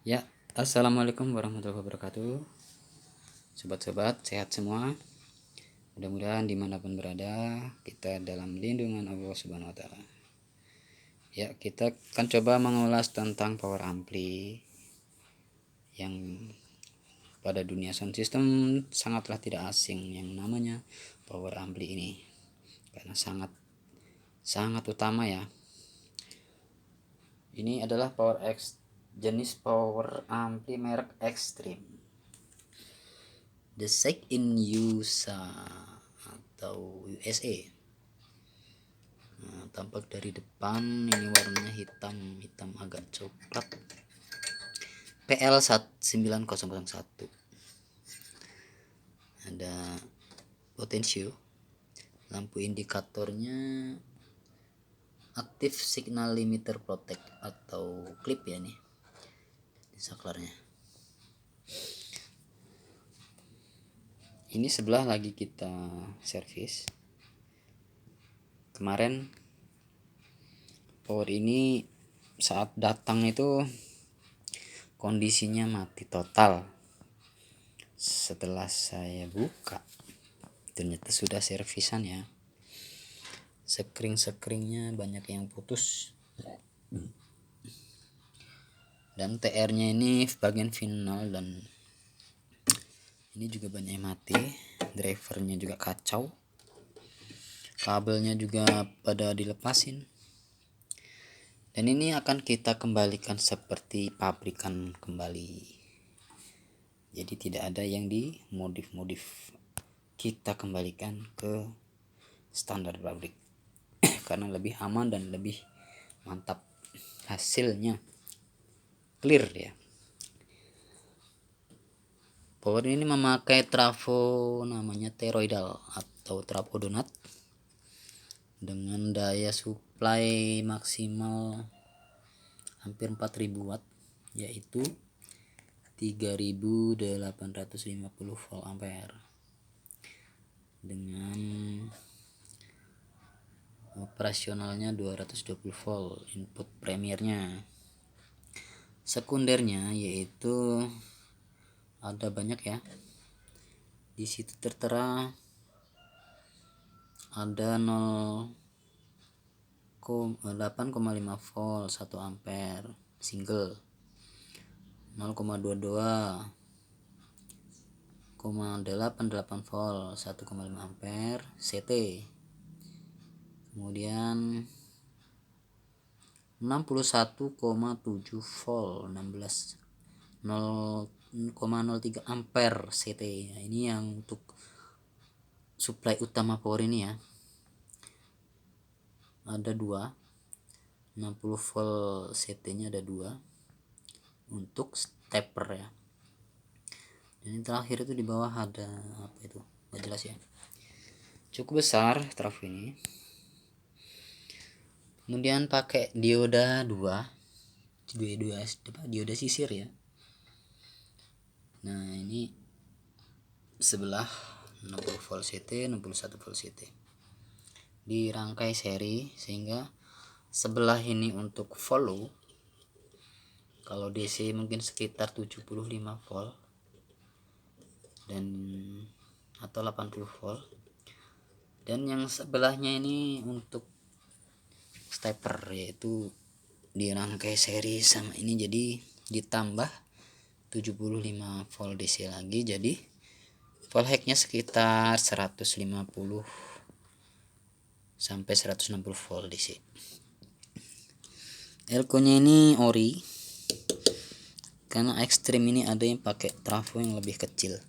Ya, assalamualaikum warahmatullahi wabarakatuh. Sobat-sobat sehat semua. Mudah-mudahan dimanapun berada kita dalam lindungan Allah Subhanahu Wa Taala. Ya, kita akan coba mengulas tentang power ampli yang pada dunia sound system sangatlah tidak asing yang namanya power ampli ini, karena sangat utama ya. Ini adalah jenis power ampli merek Extreme, The Sec in USA atau USA. Nah, tampak dari depan ini warnanya hitam agak coklat, PL9001. Ada potensio, lampu indikatornya active signal limiter protect atau clip ya nih di saklarnya. Ini sebelah lagi kita servis. Kemarin power ini saat datang itu kondisinya mati total. Setelah saya buka ternyata sudah servisan ya. Sekring-sekringnya banyak yang putus, dan TR nya ini bagian final, dan ini juga banyak yang mati. Drivernya juga kacau, kabelnya juga pada dilepasin, dan ini akan kita kembalikan seperti pabrikan kembali. Jadi tidak ada yang dimodif-modif, kita kembalikan ke standar pabrik karena lebih aman dan lebih mantap hasilnya, clear ya. Power ini memakai trafo namanya toroidal atau trafo donat dengan daya supply maksimal hampir 4000 watt, yaitu 3850 volt ampere, dengan operasionalnya 220 volt input premiernya. Sekundernya yaitu ada banyak ya, di situ tertera ada 8,5 volt 1 ampere single, 0,22 0,88 volt 1,5 ampere CT, kemudian 61,7 volt 0,03 ampere CT. Nah, ini yang untuk supply utama power ini ya. Ada 60 volt CT nya ada 2 untuk stepper ya. Dan ini terakhir itu di bawah ada apa itu, nggak jelas ya. Cukup besar trafo ini. Kemudian pakai dioda 2 dioda sisir ya. Nah, ini sebelah 60 volt CT, 61 volt CT dirangkai seri, sehingga sebelah ini untuk follow, kalau DC mungkin sekitar 75 volt dan atau 80 volt, dan yang sebelahnya ini untuk stepper, yaitu dirangkai seri sama ini, jadi ditambah 75 volt DC lagi, jadi volt hacknya sekitar 150 sampai 160 volt DC. Elko nya ini ori, karena Extreme ini ada yang pakai trafo yang lebih kecil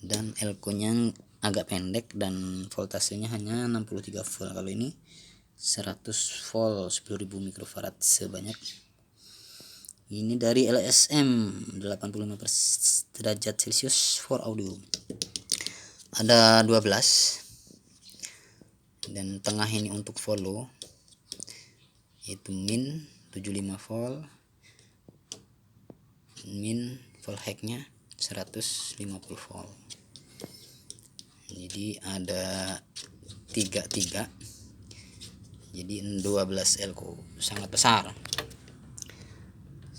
dan elko nya agak pendek dan voltasenya hanya 63 volt. Kalau ini 100 volt 10.000 mikrofarad sebanyak. Ini dari LSM 85 derajat Celcius for audio. Ada 12, dan tengah ini untuk follow, yaitu min 75 volt, min volt hacknya 150 volt. Jadi ada 33, jadi 12 elko, sangat besar.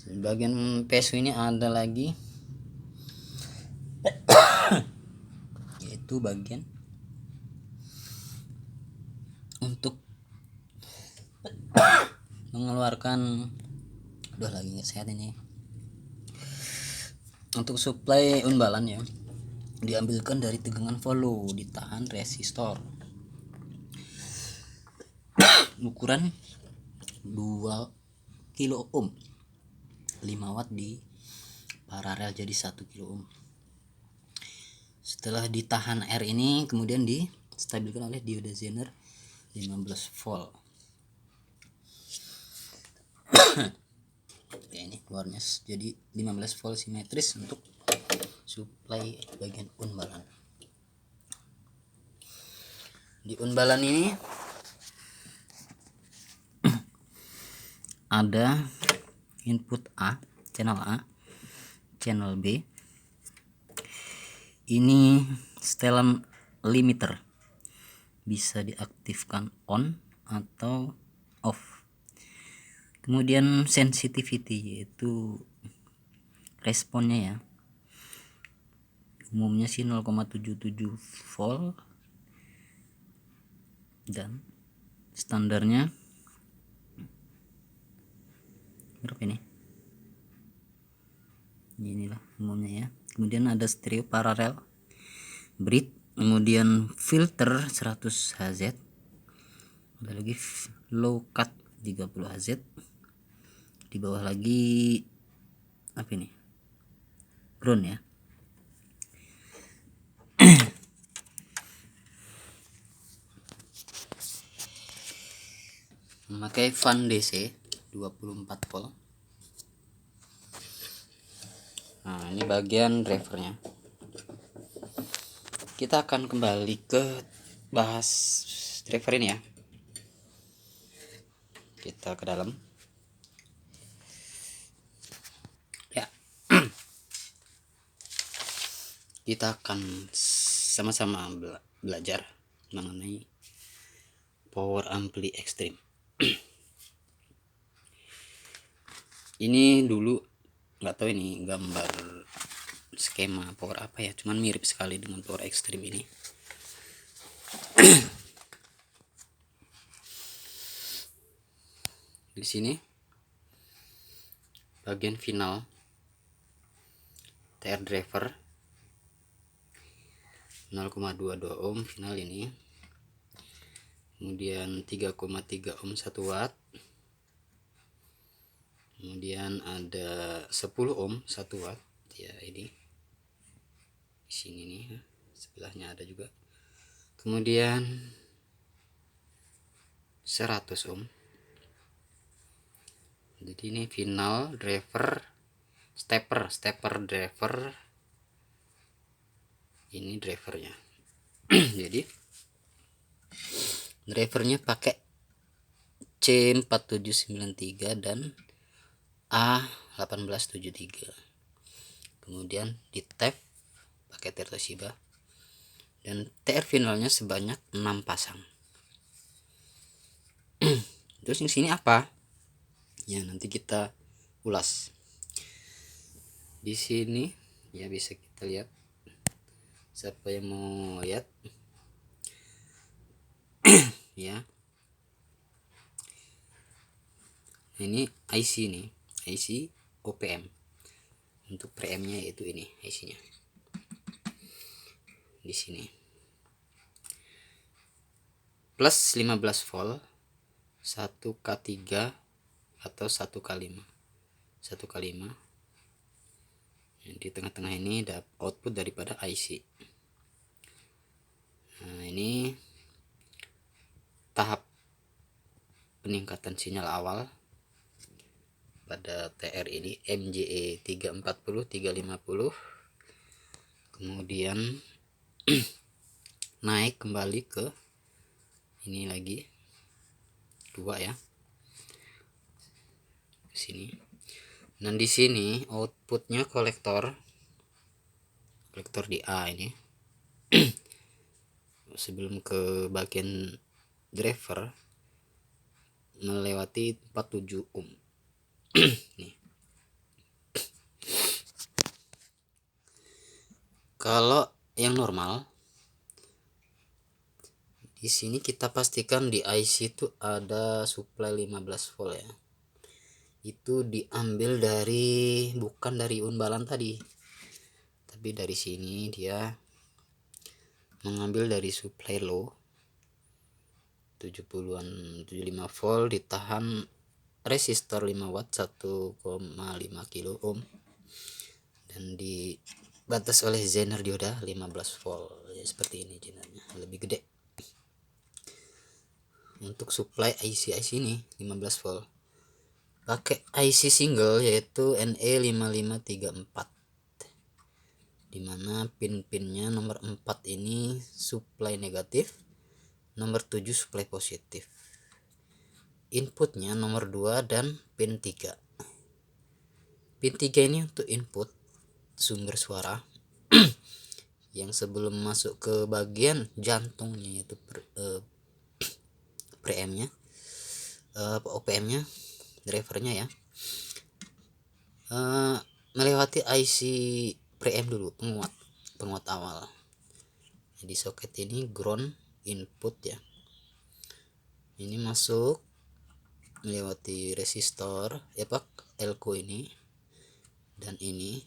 bagian PSU ini ada lagi yaitu bagian untuk mengeluarkan lagi nggak sehat ini. Untuk supply unbalan ya diambilkan dari tegangan follow, ditahan resistor ukuran 2 kilo ohm, 5 watt di paralel jadi 1 kilo ohm. Setelah ditahan R ini kemudian distabilkan oleh dioda Zener 15 volt. Oke, ini keluarnya jadi 15 volt simetris untuk supply bagian unbalan. Di unbalan ini ada input A, channel B. Ini setelan limiter, bisa diaktifkan on atau off. Kemudian sensitivity yaitu responnya ya, umumnya sih 0,77 volt dan standarnya berapa ini? Inilah umumnya ya. Kemudian ada stereo paralel, bridge, kemudian filter 100 Hz, ada lagi low cut 30 Hz, di bawah lagi apa ini, ground ya. Memakai fan DC 24 volt. Nah, ini bagian drivernya. Kita akan kembali ke bahas driver ini ya. Kita ke dalam. Ya. Kita akan sama-sama belajar mengenai power ampli ekstrim. Ini dulu nggak tahu ini gambar skema power apa ya, cuman mirip sekali dengan power ekstrim ini. Di sini bagian final TR driver 0,22 ohm final ini, kemudian 3,3 ohm 1 watt, kemudian ada 10 ohm 1 watt ya, ini di sini nih, sebelahnya ada juga, kemudian 100 ohm. Jadi ini final driver stepper driver, ini drivernya. Jadi drivernya pakai C4793 dan A1873, kemudian di tap pakai TR Toshiba, dan TR finalnya sebanyak 6 pasang. Terus di sini apa ya, nanti kita ulas. Di sini ya bisa kita lihat, siapa yang mau lihat ya. Ini IC nih, IC OPM. Untuk preamp-nya yaitu ini IC-nya. Di sini. Plus 15 volt, 1K3 atau 1K5. 1K5. Di tengah-tengah ini ada output daripada IC. Nah, ini tahap peningkatan sinyal awal pada TR ini MJE 340 350, kemudian naik kembali ke ini lagi 2 ya, sini. Dan di sini outputnya kolektor di A ini. Sebelum ke bagian driver melewati 47 ohm. Nih. Kalau yang normal, di sini kita pastikan di IC itu ada supply 15 volt ya. Itu diambil dari, bukan dari unbalan tadi, tapi dari sini dia mengambil dari supply low 70-an 75 volt, ditahan resistor 5 watt 1,5 kilo ohm, dan dibatas oleh Zener dioda 15 volt ya, seperti ini Zenernya lebih gede. Untuk supply IC ini 15 volt pakai IC single yaitu NE5534, dimana pin-pinnya nomor 4 ini supply negatif, nomor 7 supply positif, inputnya nomor 2 dan pin 3. Pin 3 ini untuk input sumber suara yang sebelum masuk ke bagian jantungnya, yaitu preamp-nya, OPM-nya, drivernya ya, melewati IC preamp dulu, penguat awal. Jadi soket ini ground input ya, ini masuk melewati resistor ya pak, elko ini, dan ini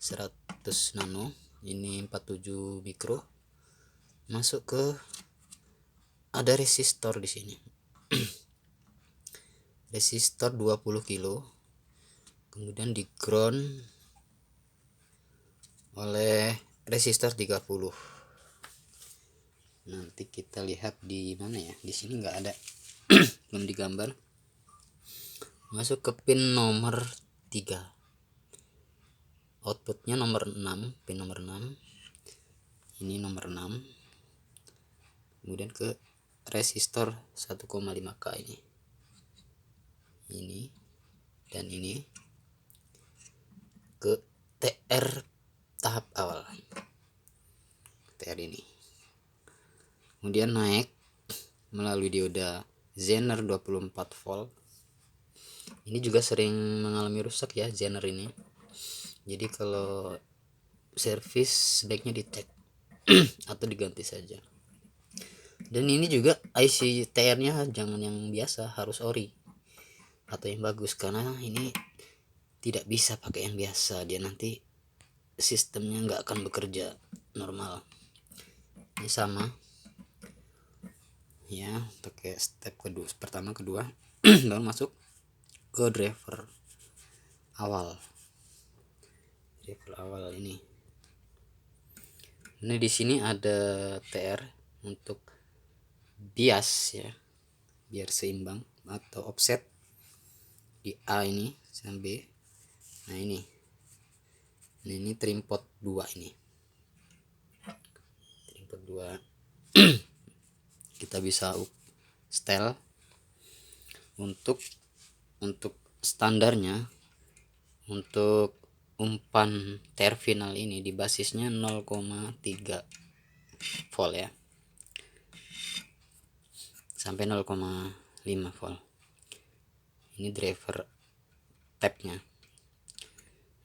100 nano, ini 47 mikro, masuk ke, ada resistor di sini. Resistor 20 kilo, kemudian di ground oleh resistor 30. Nanti kita lihat di mana ya, di sini nggak ada belum digambar. Masuk ke pin nomor 3, outputnya nomor 6, pin nomor 6, ini nomor 6, kemudian ke resistor 1,5K ini dan ini ke TR tahap awal, TR ini, kemudian naik melalui dioda Zener 24 volt. Ini juga sering mengalami rusak ya Zener ini, jadi kalau servis sebaiknya dicek atau diganti saja. Dan ini juga IC TR nya jangan yang biasa, harus ori atau yang bagus, karena ini tidak bisa pakai yang biasa, dia nanti sistemnya nggak akan bekerja normal. Ini sama ya, pakai step kedua, pertama kedua baru masuk ke driver awal. Ini di sini ada TR untuk bias ya, biar seimbang atau offset di A ini sampai B. Nah ini trimpot 2 ini. Trimpot 2 kita bisa setel untuk standarnya. Untuk umpan terminal ini di basisnya 0,3 volt ya, sampai 0,5 volt. Ini driver tabnya.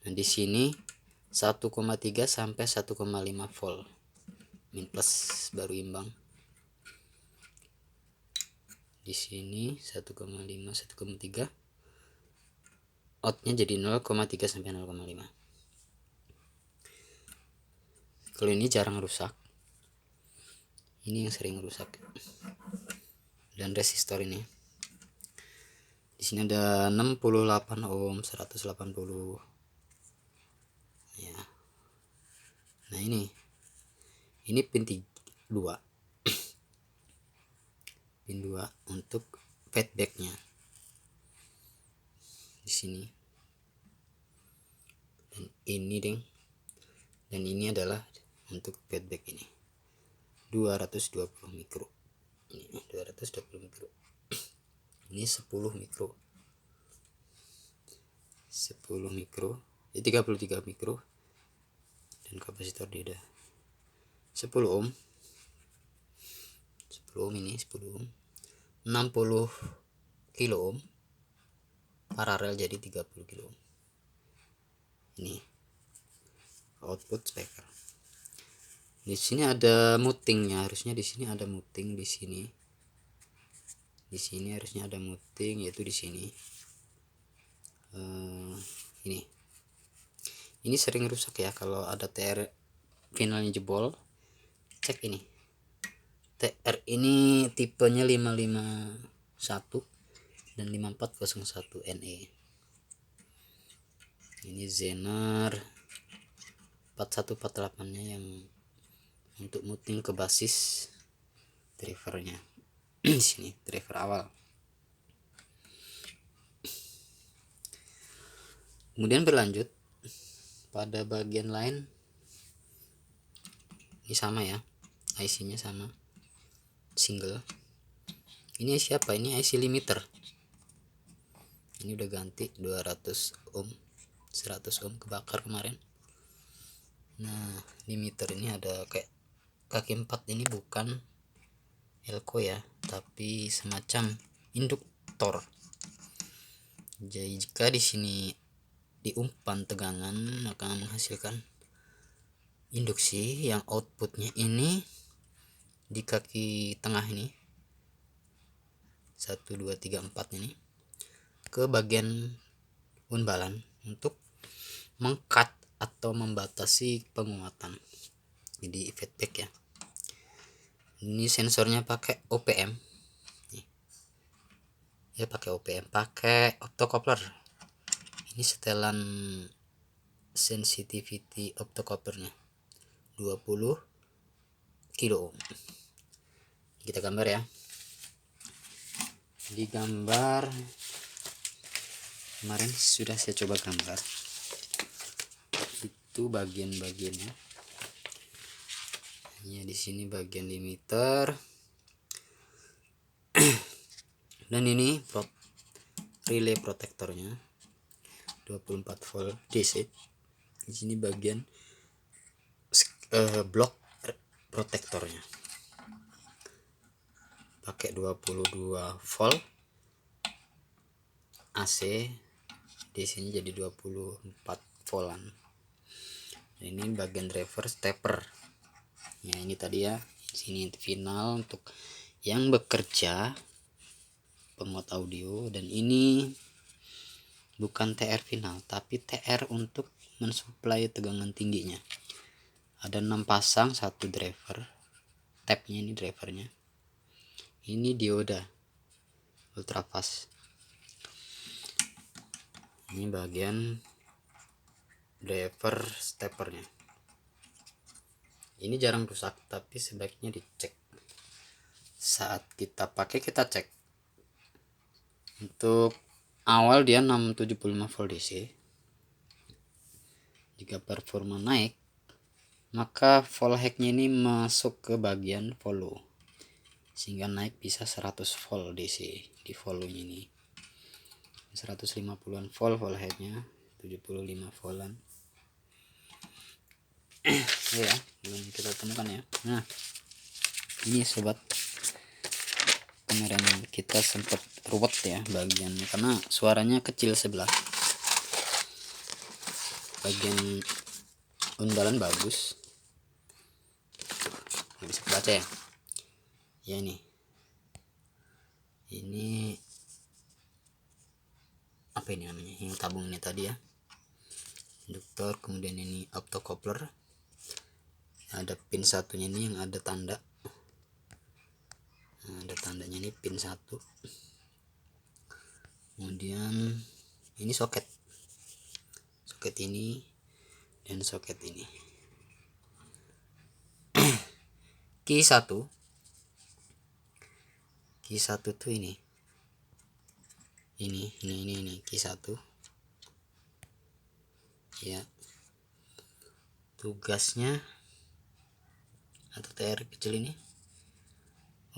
Nah di sini 1,3 sampai 1,5 volt, min plus baru imbang. Di sini 1,5 1,3, outnya jadi 0,3 sampai 0,5. Kalau ini jarang rusak, ini yang sering rusak. Dan resistor ini di sini ada 68 ohm, 180 ya. Nah ini pin 2 pin 2 untuk feedbacknya di sini, dan ini dan ini adalah untuk feedback ini 220 mikro, ini 220 mikro, ini 10 mikro, 10 mikro, 33 mikro, dan kapasitor dia ada 10 ohm, 10 ohm, ini 10 ohm, 60 kilo ohm paralel jadi 30 kilo ohm. Ini output speaker. Di sini ada mutingnya, harusnya di sini ada muting di sini. Di sini harusnya ada muting, yaitu di sini. Ini sering rusak ya kalau ada TR finalnya jebol. Cek ini. TR ini tipenya 551 dan 5401 NE. Ini Zener 4148 nya yang untuk muting ke basis drivernya. Di sini driver awal. Kemudian berlanjut pada bagian lain, ini sama ya, IC nya sama, single. Ini IC apa? Ini IC limiter. Ini udah ganti 200 ohm, 100 ohm kebakar kemarin. Nah, limiter ini ada kayak kaki 4, ini bukan elko ya, tapi semacam induktor. Jadi jika di sini diumpan tegangan akan menghasilkan induksi yang outputnya ini di kaki tengah ini 1 2 3 4 ini ke bagian unbalan untuk mengkat atau membatasi penguatan. Jadi feedback ya. Ini sensornya pakai OPM ya, pakai OPM, pakai optocoupler. Ini setelan sensitivity optocouplernya 20 kilo ohm. Kita gambar ya. Di gambar kemarin sudah saya coba gambar, itu bagian-bagiannya ya. Di sini bagian limiter dan ini relay protektornya 24 volt DC. Di sini bagian blok protektornya pakai 22 volt AC, DC nya jadi 24 voltan. Ini bagian driver stepper ya. Ini tadi ya, sini final untuk yang bekerja penguat audio, dan ini bukan TR final tapi TR untuk mensuplai tegangan tingginya. Ada 6 pasang, 1 driver, tabnya ini drivernya, ini dioda ultrafast. Ini bagian driver steppernya. Ini jarang rusak tapi sebaiknya dicek saat kita pakai. Kita cek untuk awal dia 675 volt DC. Jika performa naik, maka volt hacknya ini masuk ke bagian follow sehingga naik bisa 100 volt DC di follow ini. 150-an volt hacknya, 75 voltan ya, belum kita temukan ya. Nah, ini sobat, kemarin kita sempat ruwet ya bagiannya karena suaranya kecil sebelah. Bagian undalan bagus, nggak bisa baca ya. Ya ini apa ini namanya, yang tabung ini tadi ya, induktor. Kemudian ini optocoupler, ada pin satunya ini yang ada tanda. Nah, ada tandanya ini pin 1. Kemudian ini soket ini dan soket ini. Key 1 tuh ini key 1 ya. Tugasnya atau TR kecil ini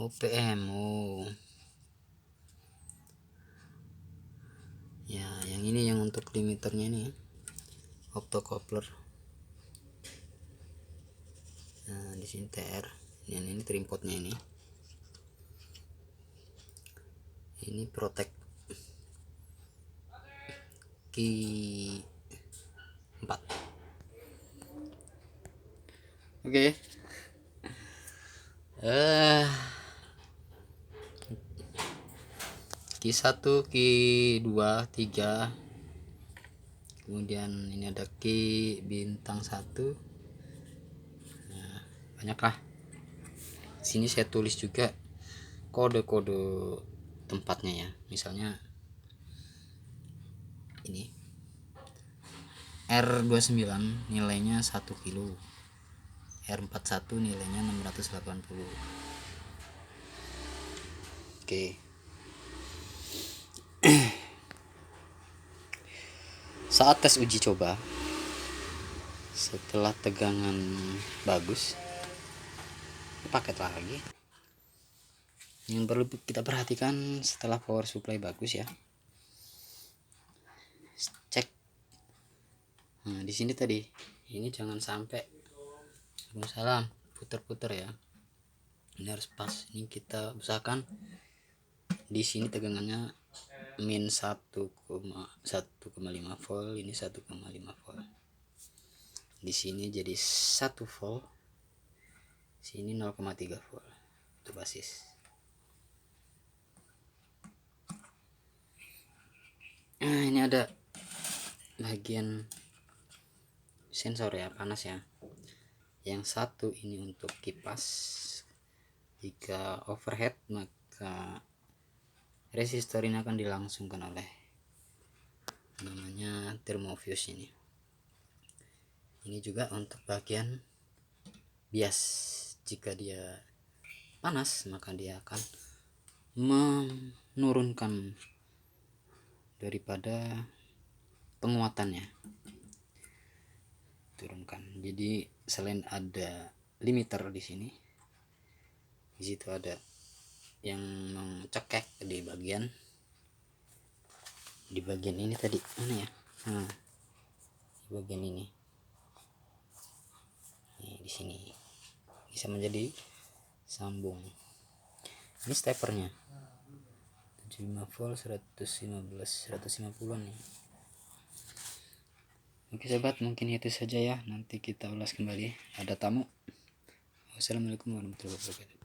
OPM. Ya, yang ini yang untuk limiternya ini optocoupler. Nah, di sini TR, dan ini trimpotnya ini protect key 4. Oke. Q1, Q2, 3. Kemudian ini ada Q bintang 1. Nah, banyaklah. Sini saya tulis juga kode-kode tempatnya ya. Misalnya ini R29 nilainya 1 kilo, R41 nilainya 680. Oke. Saat tes uji coba, setelah tegangan bagus, paket lagi. Yang perlu kita perhatikan setelah power supply bagus ya, cek. Nah di sini tadi, ini jangan sampai salam puter-puter ya. Ini harus pas. Ini kita usahakan di sini tegangannya min 1,5 volt, ini 1,5 volt. Di sini jadi 1 volt, sini 0,3 volt. Itu basis. Nah, ini ada bagian sensor ya, panas ya. Yang satu ini untuk kipas. Jika overhead maka resistor ini akan dilangsungkan oleh namanya thermofuse ini. Ini juga untuk bagian bias. Jika dia panas maka dia akan menurunkan daripada penguatannya, turunkan. Jadi selain ada limiter di sini, di situ ada yang mencekek di bagian ini tadi, mana ya? Nah, di bagian ini. Nih, di sini bisa menjadi sambung. Ini stepernya 75 volt, 150 nih. Oke sobat, mungkin itu saja ya. Nanti kita ulas kembali. Ada tamu. Wassalamualaikum warahmatullahi wabarakatuh.